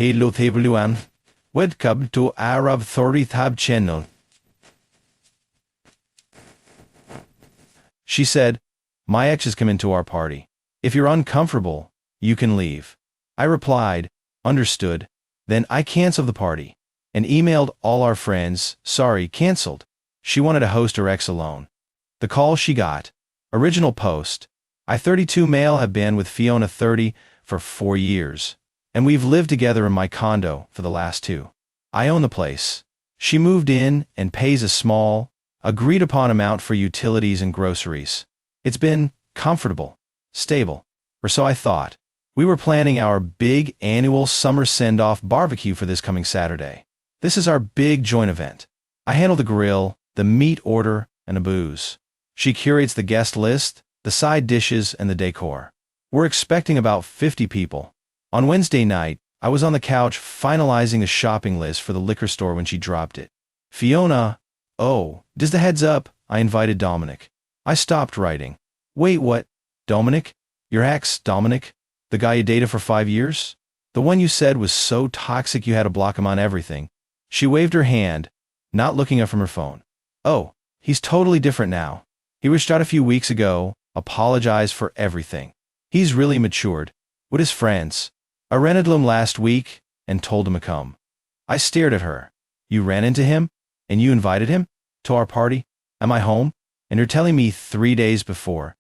Hello everyone. Welcome to our Storytime channel. She said, my ex has come into our party. If you're uncomfortable, you can leave. I replied, understood. Then I canceled the party and emailed all our friends, sorry, canceled. She wanted to host her ex alone. The call she got. Original post. I 32 male have been with Fiona 30 for 4 years. And we've lived together in my condo for the last 2. I own the place. She moved in and pays a small, agreed upon amount for utilities and groceries. It's been comfortable, stable, or so I thought. We were planning our big annual summer send-off barbecue for this coming Saturday. This is our big joint event. I handle the grill, the meat order, and the booze. She curates the guest list, the side dishes, and the decor. We're expecting about 50 people. On Wednesday night, I was on the couch finalizing the shopping list for the liquor store when she dropped it. Fiona, oh, just a heads up, I invited Dominic. I stopped writing. Wait, what? Dominic? Your ex, Dominic? The guy you dated for 5 years? The one you said was so toxic you had to block him on everything. She waved her hand, not looking up from her phone. Oh, he's totally different now. He reached out a few weeks ago, apologized for everything. He's really matured. With his friends. I rented him last week and told him to come. I stared at her. You ran into him? And you invited him? To our party? Am I home? And you're telling me 3 days before.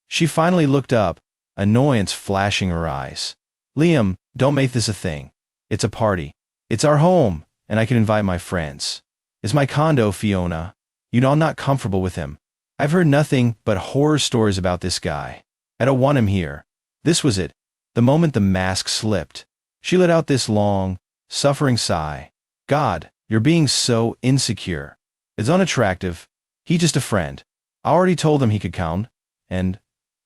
She finally looked up, annoyance flashing her eyes. Liam, don't make this a thing. It's a party. It's our home, and I can invite my friends. It's my condo, Fiona. You know I'm not comfortable with him. I've heard nothing but horror stories about this guy. I don't want him here. This was it. The moment the mask slipped, she let out this long, suffering sigh. God, you're being so insecure. It's unattractive. He's just a friend. I already told him he could count, and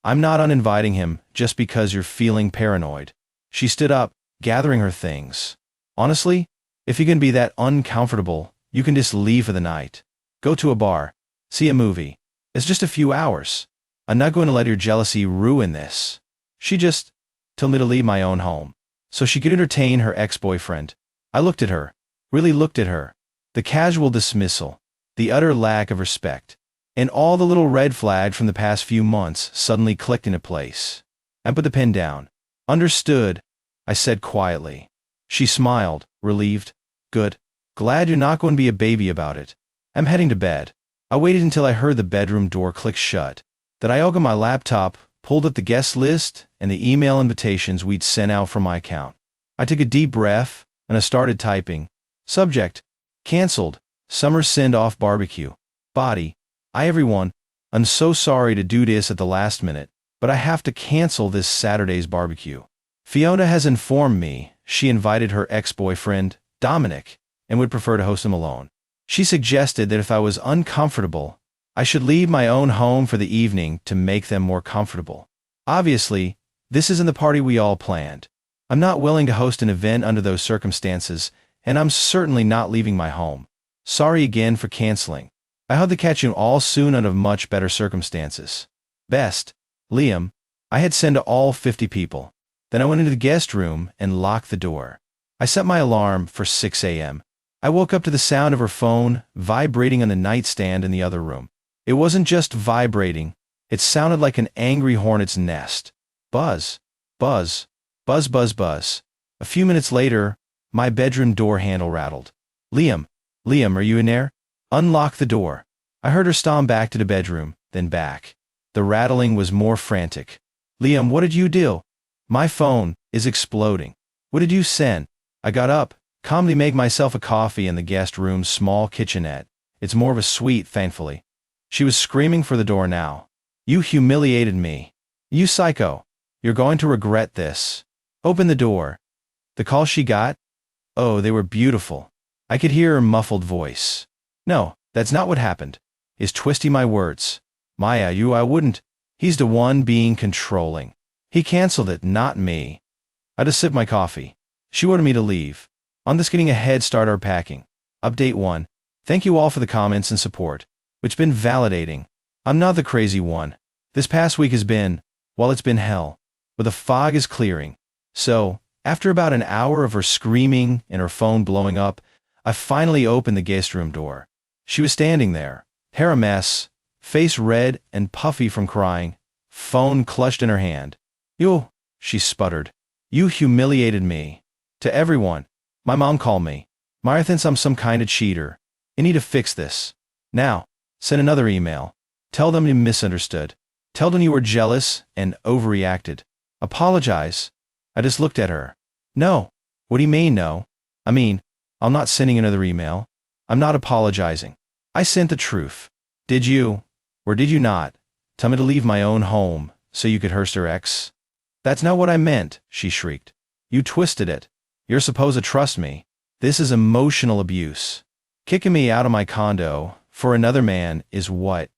I'm not uninviting him just because you're feeling paranoid. She stood up, gathering her things. Honestly, if you can be that uncomfortable, you can just leave for the night. Go to a bar. See a movie. It's just a few hours. I'm not going to let your jealousy ruin this. She just told me to leave my own home, so she could entertain her ex-boyfriend. I looked at her, really looked at her. The casual dismissal, the utter lack of respect, and all the little red flags from the past few months suddenly clicked into place. I put the pen down. Understood, I said quietly. She smiled, relieved. Good. Glad you're not going to be a baby about it. I'm heading to bed. I waited until I heard the bedroom door click shut. Then I opened my laptop, pulled up the guest list and the email invitations we'd sent out from my account. I took a deep breath, and I started typing. Subject: canceled, summer send-off barbecue. Body: hi everyone, I'm so sorry to do this at the last minute, but I have to cancel this Saturday's barbecue. Fiona has informed me she invited her ex-boyfriend, Dominic, and would prefer to host him alone. She suggested that if I was uncomfortable, I should leave my own home for the evening to make them more comfortable. Obviously, this isn't the party we all planned. I'm not willing to host an event under those circumstances, and I'm certainly not leaving my home. Sorry again for canceling. I hope to catch you all soon under much better circumstances. Best, Liam. I had sent to all 50 people. Then I went into the guest room and locked the door. I set my alarm for 6 a.m. I woke up to the sound of her phone vibrating on the nightstand in the other room. It wasn't just vibrating. It sounded like an angry hornet's nest. Buzz, buzz, buzz, buzz, buzz. A few minutes later, my bedroom door handle rattled. Liam, are you in there? Unlock the door. I heard her stomp back to the bedroom, then back. The rattling was more frantic. Liam, what did you do? My phone is exploding. What did you send? I got up, calmly made myself a coffee in the guest room's small kitchenette. It's more of a suite, thankfully. She was screaming for the door now. You humiliated me. You psycho. You're going to regret this. Open the door. The calls she got? Oh, they were beautiful. I could hear her muffled voice. No, that's not what happened. Is twisting my words. Maya, I wouldn't. He's the one being controlling. He canceled it, not me. I just sipped my coffee. She wanted me to leave. I'm just getting a head start our packing. Update 1. Thank you all for the comments and support. It's been validating. I'm not the crazy one. This past week has been, well, it's been hell. But the fog is clearing. So, After about an hour of her screaming and her phone blowing up, I finally opened the guest room door. She was standing there, hair a mess, face red and puffy from crying, phone clutched in her hand. "You," she sputtered. "You humiliated me. To everyone. My mom called me. Myra thinks I'm some kind of cheater. You need to fix this. Now, send another email. Tell them you misunderstood. Tell them you were jealous and overreacted. Apologize." I just looked at her. "No. What do you mean, no? I mean, I'm not sending another email. I'm not apologizing. I sent the truth. Did you, or did you not, tell me to leave my own home so you could hurt her ex?" "That's not what I meant," she shrieked. "You twisted it. You're supposed to trust me. This is emotional abuse. Kicking me out of my condo for another man is what?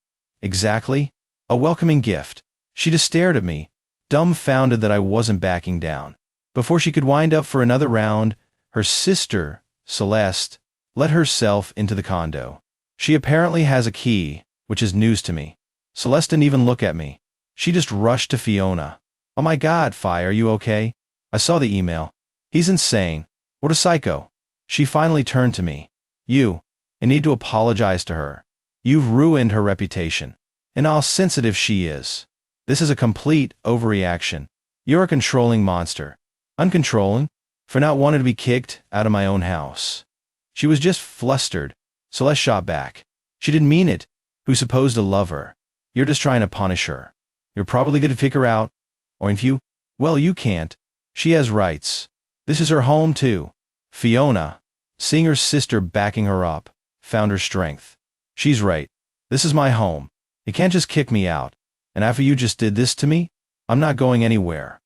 Exactly? A welcoming gift." She just stared at me, dumbfounded that I wasn't backing down. Before she could wind up for another round, her sister, Celeste, let herself into the condo. She apparently has a key, which is news to me. Celeste didn't even look at me. She just rushed to Fiona. "Oh my God, Fi, are you okay? I saw the email. He's insane. What a psycho." She finally turned to me. I need to apologize to her. You've ruined her reputation. And how sensitive she is. This is a complete overreaction. You're a controlling monster. Uncontrolling? For not wanting to be kicked out of my own house." She was just flustered. Celeste shot back. "She didn't mean it. Who's supposed to love her? You're just trying to punish her. You're probably going to kick her out. Or if you, well, you can't. She has rights. This is her home too." Fiona, seeing her sister backing her up, found her strength. "She's right. This is my home. You can't just kick me out. And after you just did this to me, I'm not going anywhere."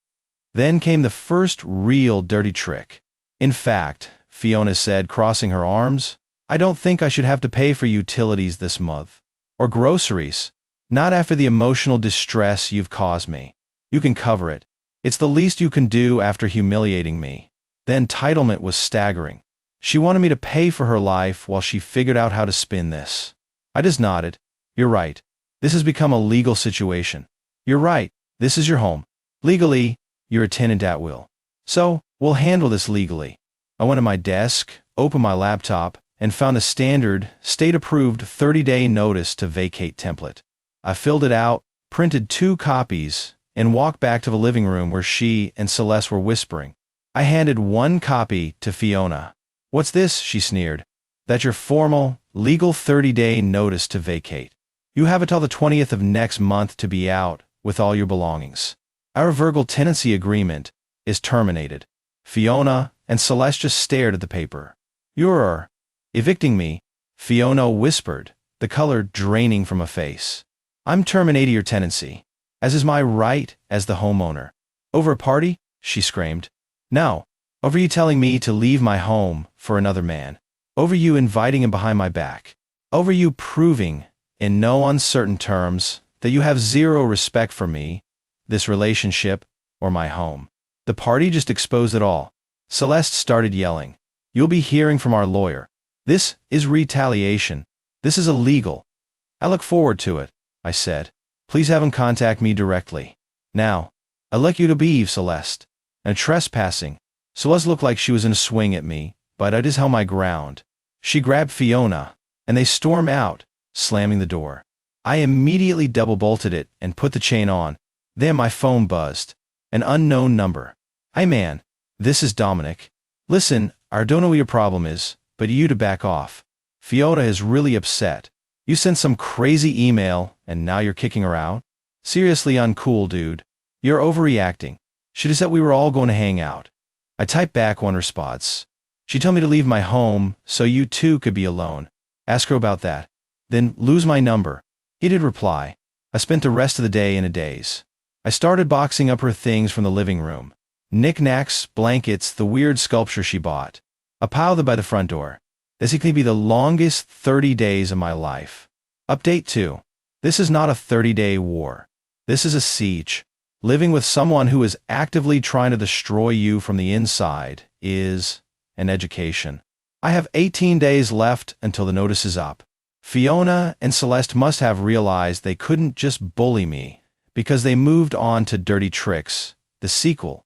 Then came the first real dirty trick. "In fact," Fiona said, crossing her arms, "I don't think I should have to pay for utilities this month. Or groceries. Not after the emotional distress you've caused me. You can cover it. It's the least you can do after humiliating me." The entitlement was staggering. She wanted me to pay for her life while she figured out how to spin this. I just nodded. "You're right. This has become a legal situation. You're right. This is your home. Legally, you're a tenant at will. So, we'll handle this legally." I went to my desk, opened my laptop, and found a standard, state-approved 30-day notice to vacate template. I filled it out, printed 2 copies, and walked back to the living room where she and Celeste were whispering. I handed 1 copy to Fiona. "What's this?" she sneered. "That's your formal, legal 30-day notice to vacate. You have until the 20th of next month to be out with all your belongings. Our verbal tenancy agreement is terminated." Fiona and Celeste just stared at the paper. "You're evicting me," Fiona whispered, the color draining from her face. "I'm terminating your tenancy, as is my right as the homeowner." "Over a party?" she screamed. "No. Over you telling me to leave my home for another man. Over you inviting him behind my back. Over you proving, in no uncertain terms, that you have zero respect for me, this relationship, or my home." The party just exposed it all. Celeste started yelling. "You'll be hearing from our lawyer. This is retaliation. This is illegal." "I look forward to it," I said. "Please have him contact me directly. Now, I'd like you to leave, Celeste." And trespassing. Celeste looked like she was in a swing at me, but I just held my ground. She grabbed Fiona, and they stormed out, slamming the door. I immediately double-bolted it and put the chain on. Then my phone buzzed. An unknown number. "Hi man, this is Dominic. Listen, I don't know what your problem is, but you to back off. Fiona is really upset. You sent some crazy email, and now you're kicking her out? Seriously uncool, dude. You're overreacting. She just said we were all going to hang out." I typed back one response. "She told me to leave my home so you two could be alone. Ask her about that. Then lose my number." He did reply. I spent the rest of the day in a daze. I started boxing up her things from the living room. Knickknacks, blankets, the weird sculpture she bought. I piled them by the front door. This could be the longest 30 days of my life. Update 2. This is not a 30-day war. This is a siege. Living with someone who is actively trying to destroy you from the inside is an education. I have 18 days left until the notice is up. Fiona and Celeste must have realized they couldn't just bully me, because they moved on to Dirty Tricks, the sequel.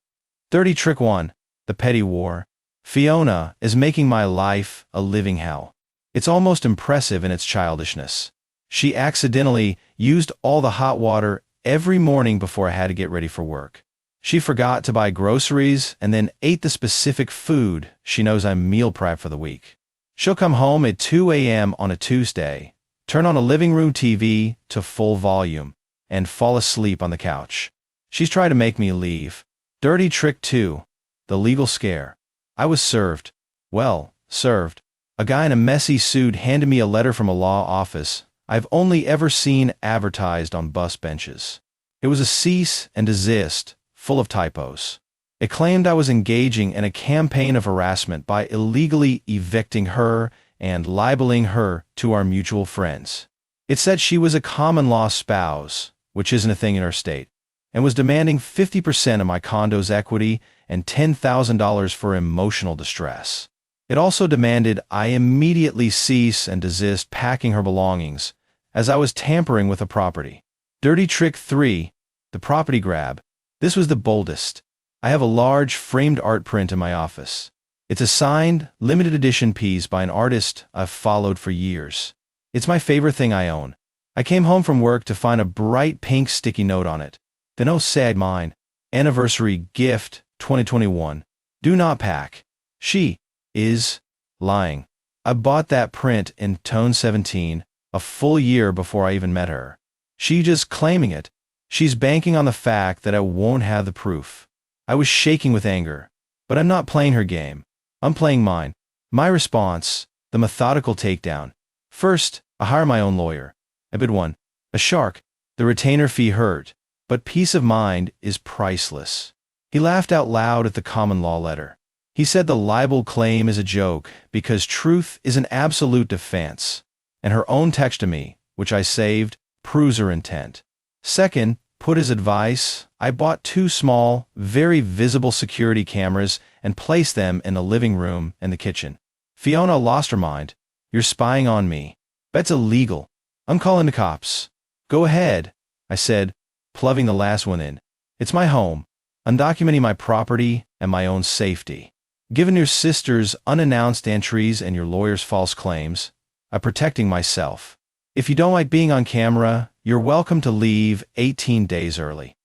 Dirty Trick 1. The petty war. Fiona is making my life a living hell. It's almost impressive in its childishness. She accidentally used all the hot water every morning before I had to get ready for work. She forgot to buy groceries and then ate the specific food she knows I'm meal prepped for the week. She'll come home at 2 a.m. on a Tuesday, turn on a living room TV to full volume, and fall asleep on the couch. She's tried to make me leave. Dirty trick 2. The legal scare. I was served. Well, served. A guy in a messy suit handed me a letter from a law office I've only ever seen advertised on bus benches. It was a cease and desist, full of typos. It claimed I was engaging in a campaign of harassment by illegally evicting her and libeling her to our mutual friends. It said she was a common-law spouse, which isn't a thing in our state, and was demanding 50% of my condo's equity and $10,000 for emotional distress. It also demanded I immediately cease and desist packing her belongings, as I was tampering with the property. Dirty trick 3. The property grab. This was the boldest. I have a large framed art print in my office. It's a signed, limited edition piece by an artist I've followed for years. It's my favorite thing I own. I came home from work to find a bright pink sticky note on it. Then oh sad mine. Anniversary gift, 2021. Do not pack. She is lying. I bought that print in tone 17, a full year before I even met her. She's just claiming it. She's banking on the fact that I won't have the proof. I was shaking with anger. But I'm not playing her game. I'm playing mine. My response, the methodical takedown. First, I hire my own lawyer. I bid one. A shark. The retainer fee hurt, but peace of mind is priceless. He laughed out loud at the common law letter. He said the libel claim is a joke because truth is an absolute defense. And her own text to me, which I saved, proves her intent. Second, put his advice, I bought 2 small, very visible security cameras and placed them in the living room and the kitchen. Fiona lost her mind. You're spying on me. That's illegal. I'm calling the cops. Go ahead, I said, plugging the last one in. It's my home. I'm documenting my property and my own safety. Given your sister's unannounced entries and your lawyer's false claims, I'm protecting myself. If you don't like being on camera, you're welcome to leave 18 days early.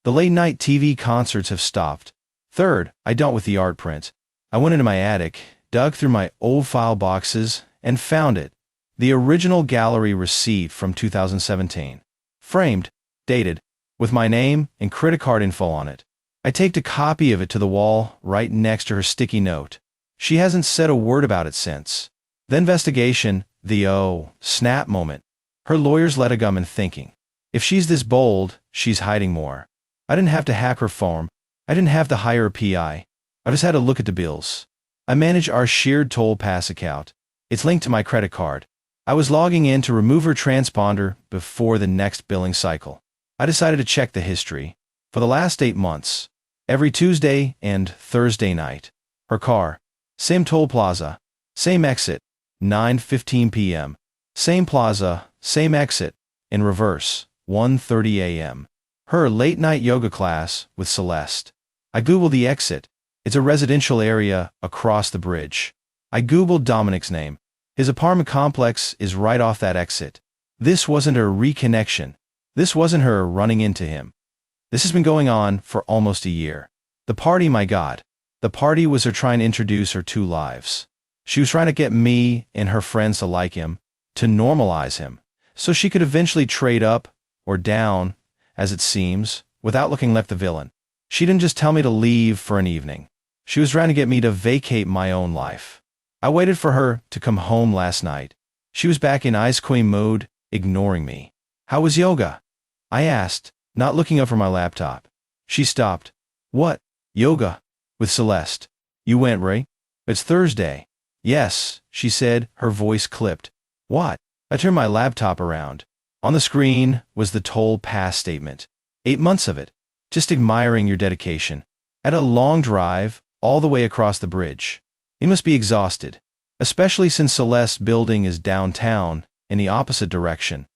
The late-night TV concerts have stopped. Third, I dealt with the art print. I went into my attic, dug through my old file boxes, and found it. The original gallery receipt from 2017. Framed, dated, with my name and credit card info on it. I taped a copy of it to the wall right next to her sticky note. She hasn't said a word about it since. The investigation, the snap moment. Her lawyers let a gunman thinking. If she's this bold, she's hiding more. I didn't have to hack her phone. I didn't have to hire a PI. I just had to look at the bills. I manage our shared toll pass account. It's linked to my credit card. I was logging in to remove her transponder before the next billing cycle. I decided to check the history. For the last 8 months, every Tuesday and Thursday night, her car, same toll plaza, same exit, 9:15 p.m., same plaza, same exit, in reverse, 1:30 a.m. Her late-night yoga class with Celeste. I Googled the exit. It's a residential area across the bridge. I Googled Dominic's name. His apartment complex is right off that exit. This wasn't her reconnection. This wasn't her running into him. This has been going on for almost a year. The party, my God. The party was her trying to introduce her 2 lives. She was trying to get me and her friends to like him, to normalize him, so she could eventually trade up, or down, as it seems, without looking like the villain. She didn't just tell me to leave for an evening. She was trying to get me to vacate my own life. I waited for her to come home last night. She was back in Ice Queen mode, ignoring me. How was yoga? I asked, not looking up from my laptop. She stopped. What? Yoga? With Celeste. You went, right? It's Thursday. Yes, she said, her voice clipped. What? I turned my laptop around. On the screen was the toll pass statement. 8 months of it. Just admiring your dedication. At a long drive, all the way across the bridge. You must be exhausted, especially since Celeste's building is downtown, in the opposite direction.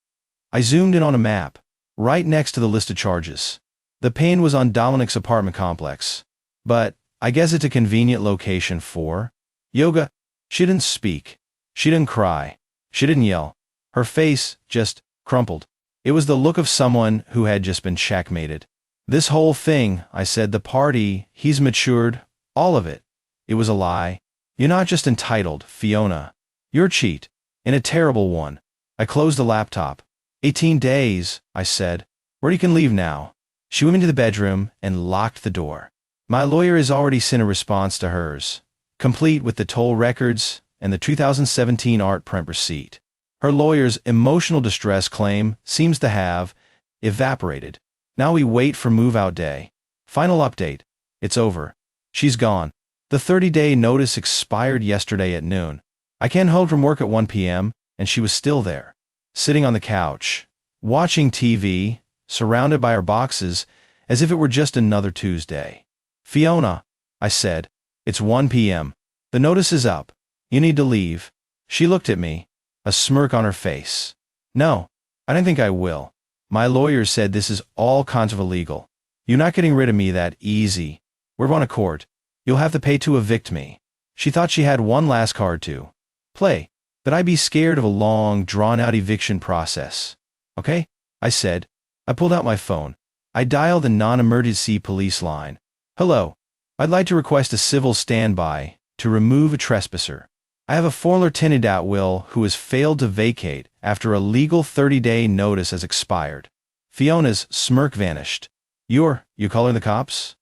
I zoomed in on a map, right next to the list of charges. The pain was on Dominic's apartment complex. But I guess it's a convenient location for yoga. She didn't speak. She didn't cry. She didn't yell. Her face just crumpled. It was the look of someone who had just been checkmated. This whole thing, I said, the party, he's matured, all of it. It was a lie. You're not just entitled, Fiona. You're a cheat. And a terrible one. I closed the laptop. 18 days, I said. Where you can leave now. She went into the bedroom and locked the door. My lawyer has already sent a response to hers, complete with the toll records and the 2017 art print receipt. Her lawyer's emotional distress claim seems to have evaporated. Now we wait for move-out day. Final update. It's over. She's gone. The 30-day notice expired yesterday at noon. I came home from work at 1 p.m., and she was still there, sitting on the couch, watching TV, surrounded by her boxes, as if it were just another Tuesday. Fiona, I said, it's 1 p.m. The notice is up. You need to leave. She looked at me, a smirk on her face. No, I don't think I will. My lawyer said this is all kinds of illegal. You're not getting rid of me that easy. We're on a court. You'll have to pay to evict me. She thought she had one last card to play, that I'd be scared of a long, drawn-out eviction process. Okay? I said. I pulled out my phone. I dialed the non-emergency police line. Hello. I'd like to request a civil standby to remove a trespasser. I have a former tenant at will who has failed to vacate after a legal 30-day notice has expired. Fiona's smirk vanished. You calling the cops?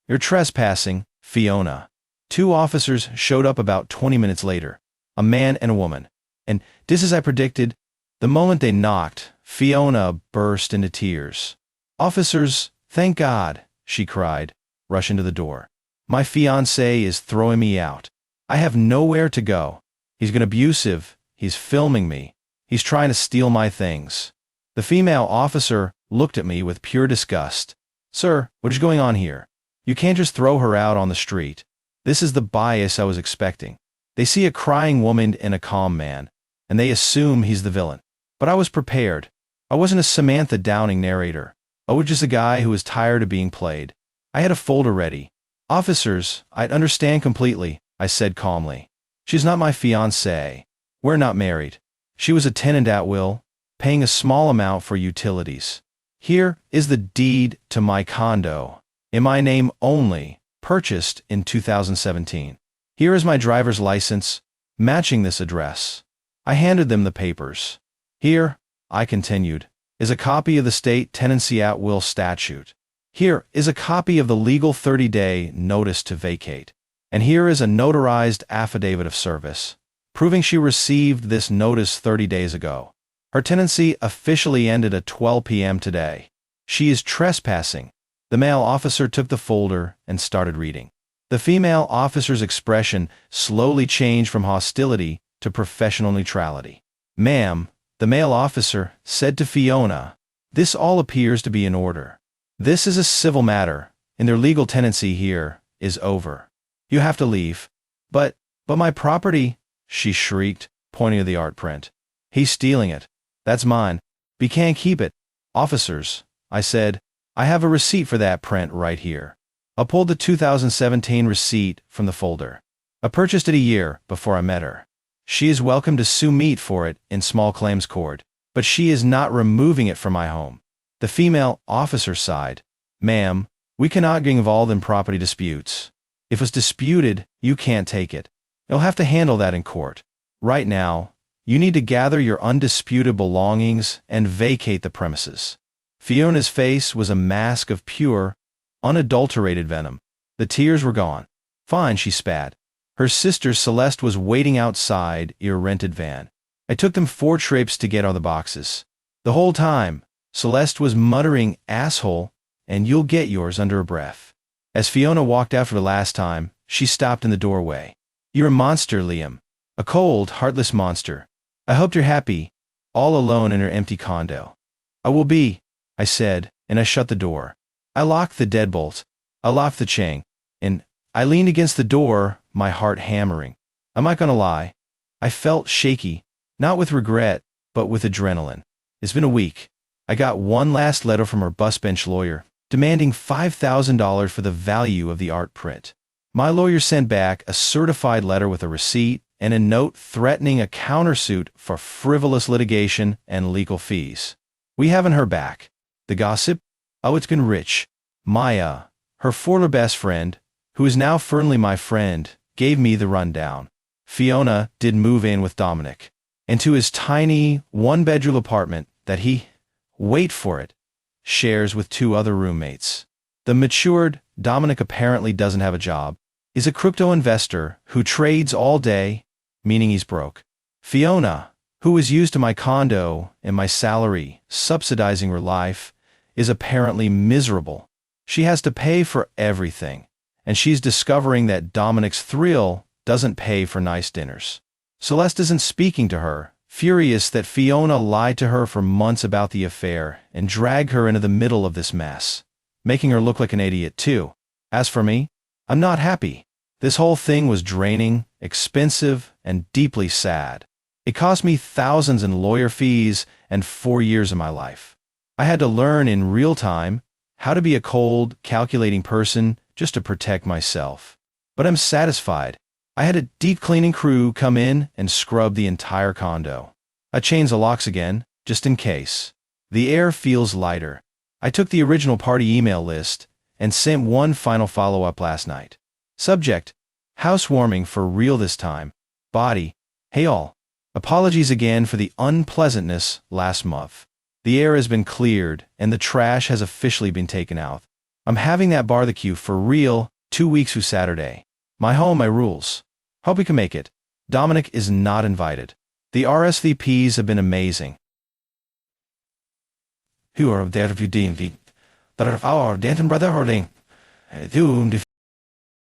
You're trespassing, Fiona. 2 officers showed up about 20 minutes later, a man and a woman. And, just as I predicted, the moment they knocked, Fiona burst into tears. Officers, thank God, she cried, rushing to the door. My fiancé is throwing me out. I have nowhere to go. He's been abusive. He's filming me. He's trying to steal my things. The female officer looked at me with pure disgust. Sir, what is going on here? You can't just throw her out on the street. This is the bias I was expecting. They see a crying woman and a calm man, and they assume he's the villain. But I was prepared. I wasn't a Samantha Downing narrator. I was just a guy who was tired of being played. I had a folder ready. Officers, I understand completely, I said calmly. She's not my fiancée. We're not married. She was a tenant at will, paying a small amount for utilities. Here is the deed to my condo, in my name only, purchased in 2017. Here is my driver's license, matching this address. I handed them the papers. Here, I continued, is a copy of the state tenancy at will statute. Here is a copy of the legal 30-day notice to vacate. And here is a notarized affidavit of service, proving she received this notice 30 days ago. Her tenancy officially ended at 12 p.m. today. She is trespassing. The male officer took the folder and started reading. The female officer's expression slowly changed from hostility to professional neutrality. Ma'am, the male officer said to Fiona, this all appears to be in order. This is a civil matter, and their legal tenancy here is over. You have to leave. But my property, she shrieked, pointing to the art print. He's stealing it. That's mine. We can't keep it. Officers, I said, I have a receipt for that print right here. I pulled the 2017 receipt from the folder. I purchased it a year before I met her. She is welcome to sue me for it in small claims court, but she is not removing it from my home. The female officer sighed. Ma'am, we cannot get involved in property disputes. If it's disputed, you can't take it. You'll have to handle that in court. Right now, you need to gather your undisputed belongings and vacate the premises. Fiona's face was a mask of pure, unadulterated venom. The tears were gone. Fine, she spat. Her sister Celeste was waiting outside her rented van. I took them 4 trips to get all the boxes. The whole time, Celeste was muttering, asshole, and you'll get yours under her breath. As Fiona walked out for the last time, she stopped in the doorway. You're a monster, Liam. A cold, heartless monster. I hope you're happy, all alone in her empty condo. I will be, I said, and I shut the door. I locked the deadbolt. I locked the chain, and I leaned against the door, my heart hammering. I'm not gonna lie. I felt shaky, not with regret, but with adrenaline. It's been a week. I got one last letter from her bus bench lawyer, demanding $5,000 for the value of the art print. My lawyer sent back a certified letter with a receipt and a note threatening a countersuit for frivolous litigation and legal fees. We haven't heard back. The gossip? Oh, it's been rich. Maya, her former best friend, who is now firmly my friend, gave me the rundown. Fiona did move in with Dominic into his tiny one-bedroom apartment that he, wait for it, shares with 2 other roommates. The matured Dominic apparently doesn't have a job, is a crypto investor who trades all day, meaning he's broke. Fiona, who is used to my condo and my salary subsidizing her life, is apparently miserable. She has to pay for everything, and she's discovering that Dominic's thrill doesn't pay for nice dinners. Celeste isn't speaking to her, furious that Fiona lied to her for months about the affair and dragged her into the middle of this mess, making her look like an idiot too. As for me, I'm not happy. This whole thing was draining, expensive, and deeply sad. It cost me thousands in lawyer fees and 4 years of my life. I had to learn in real time how to be a cold, calculating person just to protect myself. But I'm satisfied. I had a deep cleaning crew come in and scrub the entire condo. I changed the locks again, just in case. The air feels lighter. I took the original party email list and sent one final follow-up last night. Subject: housewarming for real this time. Body: hey all. Apologies again for the unpleasantness last month. The air has been cleared and the trash has officially been taken out. I'm having that barbecue for real 2 weeks through Saturday. My home, my rules. Hope we can make it. Dominic is not invited. The RSVPs have been amazing. Who are there if you deem the that are our dating brother holding?